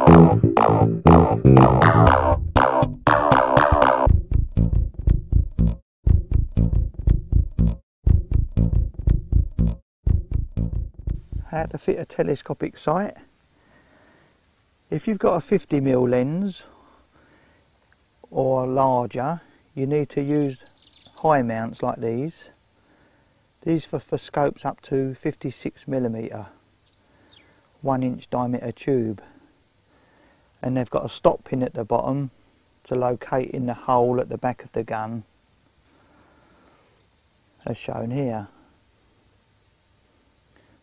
How to fit a telescopic sight. If you've got a 50mm lens or larger, you need to use high mounts like these. These for scopes up to 56mm, 1-inch diameter tube, and they've got a stop pin at the bottom to locate in the hole at the back of the gun, as shown here.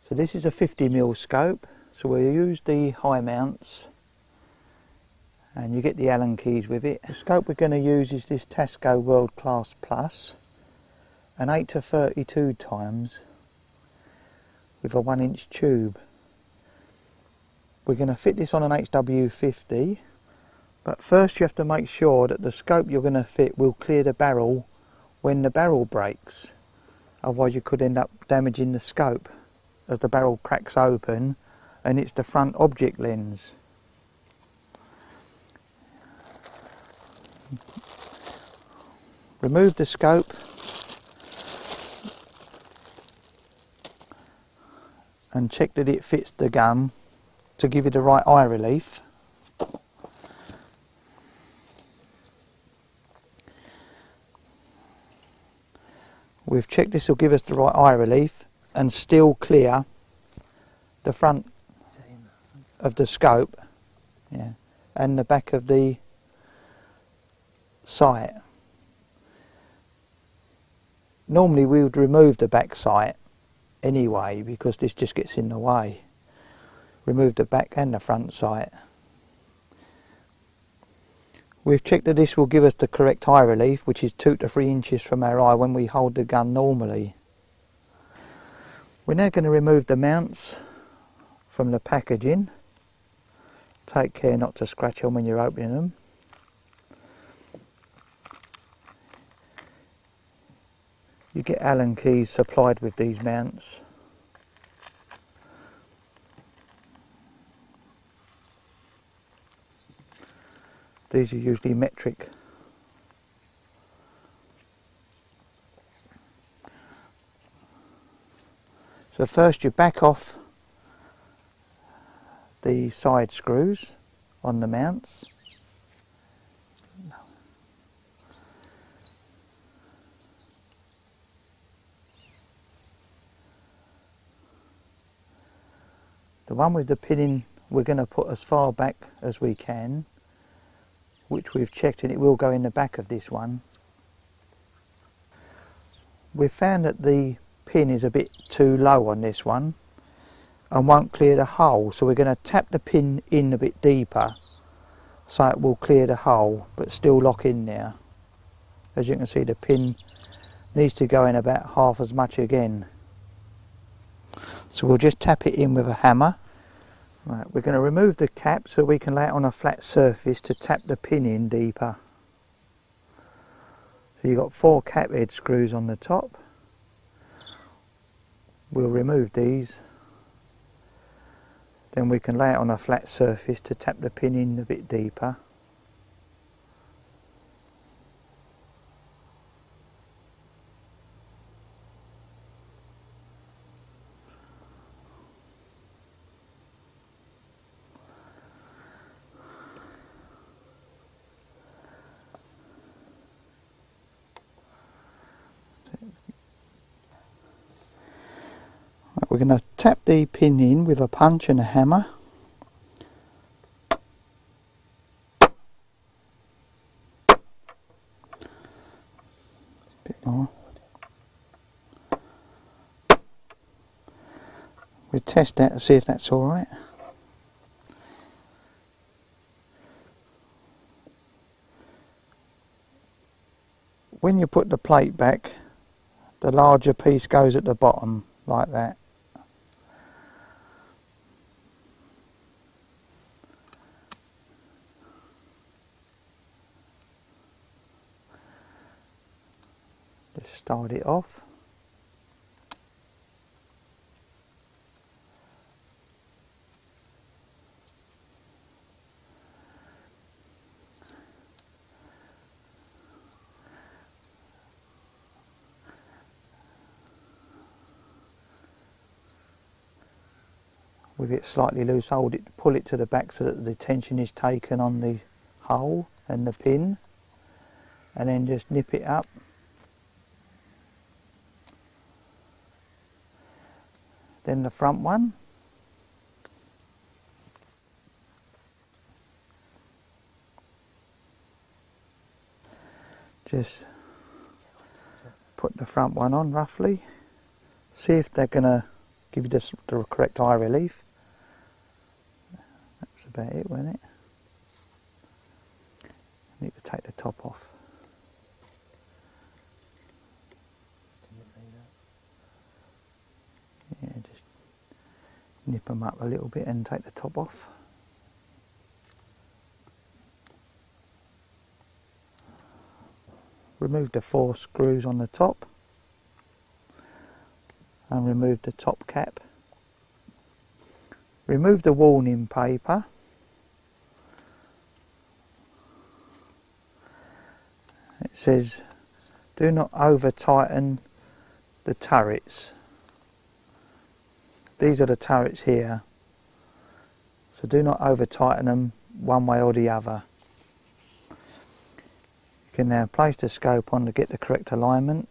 So this is a 50mm scope, so we'll use the high mounts, and you get the Allen keys with it. The scope we're going to use is this Tasco World Class Plus, an 8-to-32 times with a 1-inch tube. We're going to fit this on an HW50, but first you have to make sure that the scope you're going to fit will clear the barrel when the barrel breaks, otherwise you could end up damaging the scope as the barrel cracks open and it's the front object lens. Remove the scope and check that it fits the gun to give you the right eye relief. We've checked this will give us the right eye relief and still clear the front of the scope, yeah, and the back of the sight. Normally we would remove the back sight anyway because this just gets in the way. Remove the back and the front sight. We've checked that this will give us the correct eye relief, which is 2 to 3 inches from our eye when we hold the gun normally. We're now going to remove the mounts from the packaging. Take care not to scratch them when you're opening them. You get Allen keys supplied with these mounts. These are usually metric. So first you back off the side screws on the mounts. The one with the pin in we're going to put as far back as we can, which we've checked, and it will go in the back of this one. We've found that the pin is a bit too low on this one and won't clear the hole, so we're going to tap the pin in a bit deeper so it will clear the hole but still lock in there. As you can see, the pin needs to go in about half as much again, so we'll just tap it in with a hammer. Right, we're going to remove the cap so we can lay it on a flat surface to tap the pin in deeper. So you've got 4 cap head screws on the top. We'll remove these, then we can lay it on a flat surface to tap the pin in a bit deeper. We're going to tap the pin in with a punch and a hammer. Bit more. We'll test that to see if that's all right. When you put the plate back, the larger piece goes at the bottom like that. Just start it off. with it slightly loose, pull it to the back so that the tension is taken on the hole and the pin, and then just nip it up. Then the front one. Just put the front one on roughly. See if they're going to give you the correct eye relief. That's about it, wasn't it? I need to take the top off. Yeah, just nip them up a little bit and take the top off. Remove the 4 screws on the top and remove the top cap. Remove the warning paper. It says do not over tighten the turrets. These are the turrets here, so do not over tighten them one way or the other. You can now place the scope on to get the correct alignment,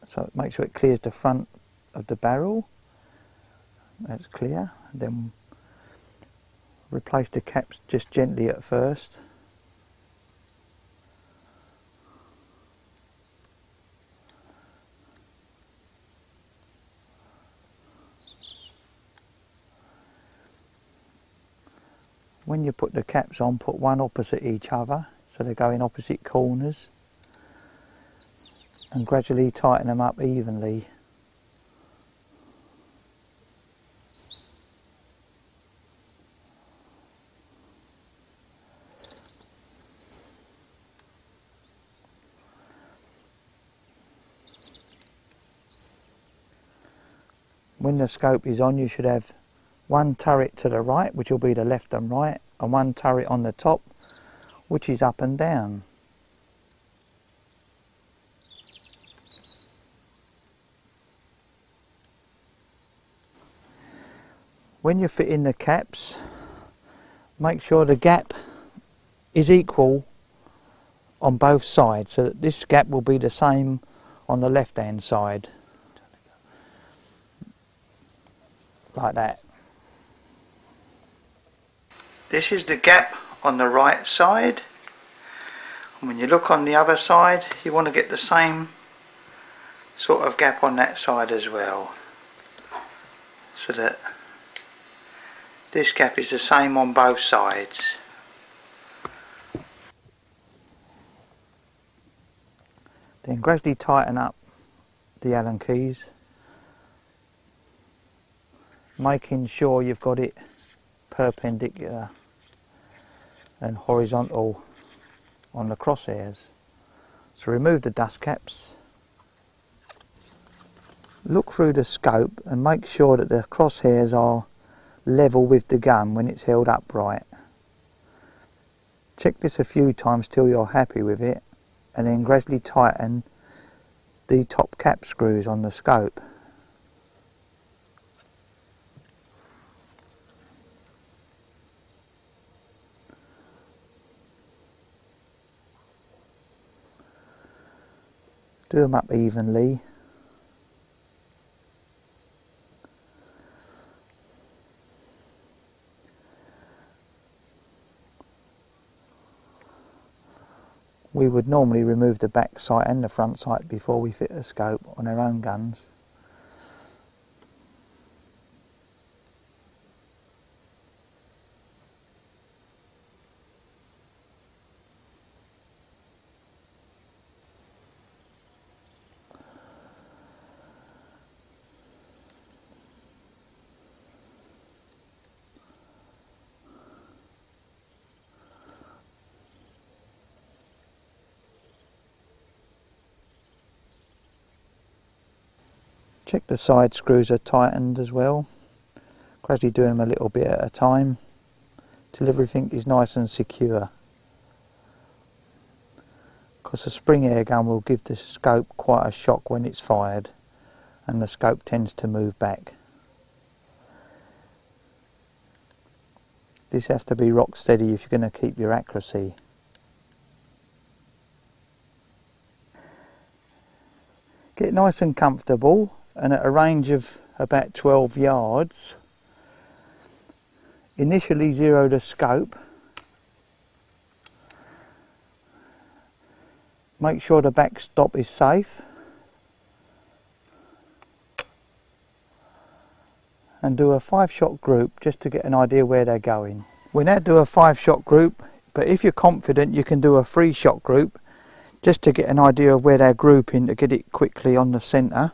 so make sure it clears the front of the barrel. That's clear. Then replace the caps just gently at first. When you put the caps on, put one opposite each other, so they go in opposite corners, and gradually tighten them up evenly. When the scope is on, you should have one turret to the right, which will be the left and right, and one turret on the top, which is up and down. When you fit in the caps, make sure the gap is equal on both sides, so that this gap will be the same on the left hand side, like that. This is the gap on the right side, and when you look on the other side, you want to get the same sort of gap on that side as well, so that this gap is the same on both sides. Then gradually tighten up the Allen keys, making sure you've got it perpendicular and horizontal on the crosshairs. So remove the dust caps, look through the scope and make sure that the crosshairs are level with the gun when it's held upright. Check this a few times till you're happy with it, and then gradually tighten the top cap screws on the scope. Do them up evenly. We would normally remove the back sight and the front sight before we fit a scope on our own guns. Check the side screws are tightened as well. Gradually do them a little bit at a time till everything is nice and secure. Because a spring air gun will give the scope quite a shock when it's fired, and the scope tends to move back. This has to be rock steady if you're going to keep your accuracy. Get nice and comfortable, and at a range of about 12 yards, initially zero the scope. Make sure the backstop is safe, and do a 5-shot group just to get an idea where they're going. We now do a 5-shot group, but if you're confident you can do a 3-shot group just to get an idea of where they're grouping, to get it quickly on the centre.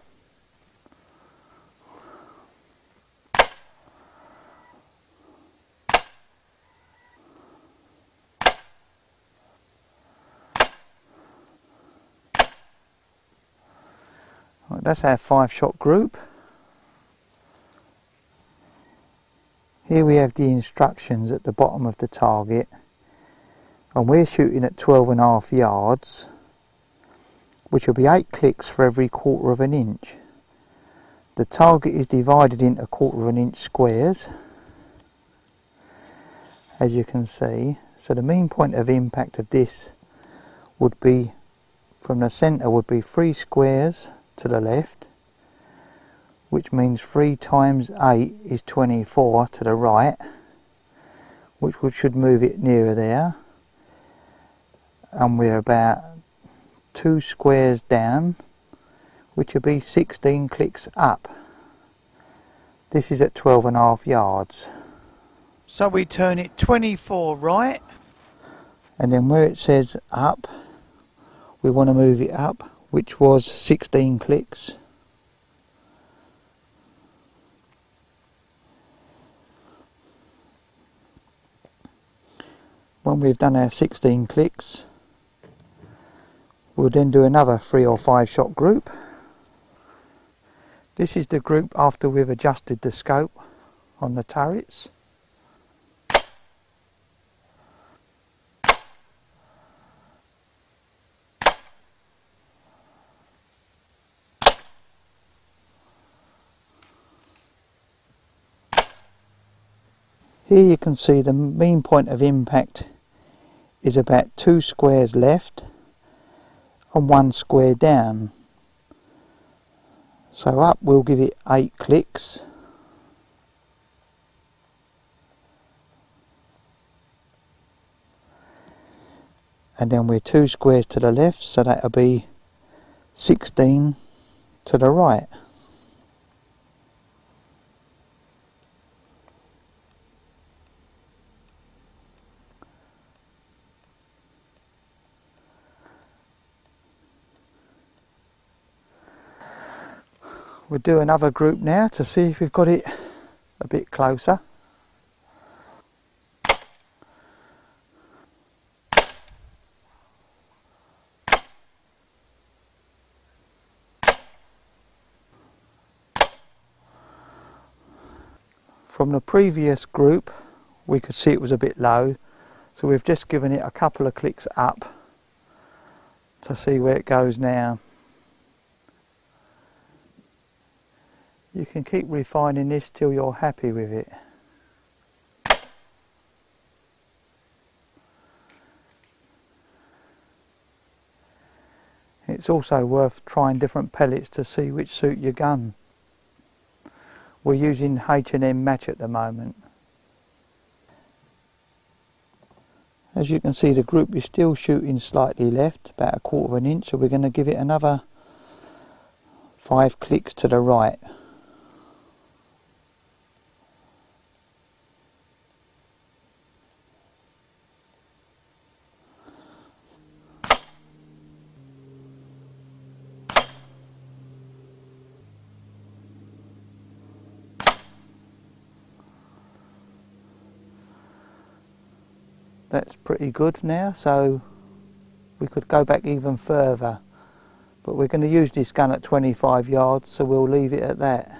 Right, that's our 5-shot group. Here we have the instructions at the bottom of the target, and we're shooting at 12.5 yards, which will be 8 clicks for every 1/4 of an inch. The target is divided into 1/4 of an inch squares, as you can see. So the mean point of impact of this would be, from the centre, would be 3 squares to the left, which means 3 times 8 is 24 to the right, which should move it nearer there. And we're about 2 squares down, which will be 16 clicks up. This is at 12.5 yards. So we turn it 24 right, and then where it says up, we want to move it up, which was 16 clicks. When we've done our 16 clicks, we'll then do another 3 or 5 shot group. This is the group after we've adjusted the scope on the turrets. Here you can see the mean point of impact is about 2 squares left and 1 square down. So up we'll give it 8 clicks. And then we're 2 squares to the left, so that'll be 16 to the right. We'll do another group now to see if we've got it a bit closer. From the previous group we could see it was a bit low, so we've just given it a couple of clicks up to see where it goes now. You can keep refining this till you're happy with it. It's also worth trying different pellets to see which suit your gun. We're using H&M Match at the moment. As you can see, the group is still shooting slightly left, about 1/4 of an inch, so we're going to give it another 5 clicks to the right. That's pretty good now, so we could go back even further, but we're going to use this gun at 25 yards, so we'll leave it at that.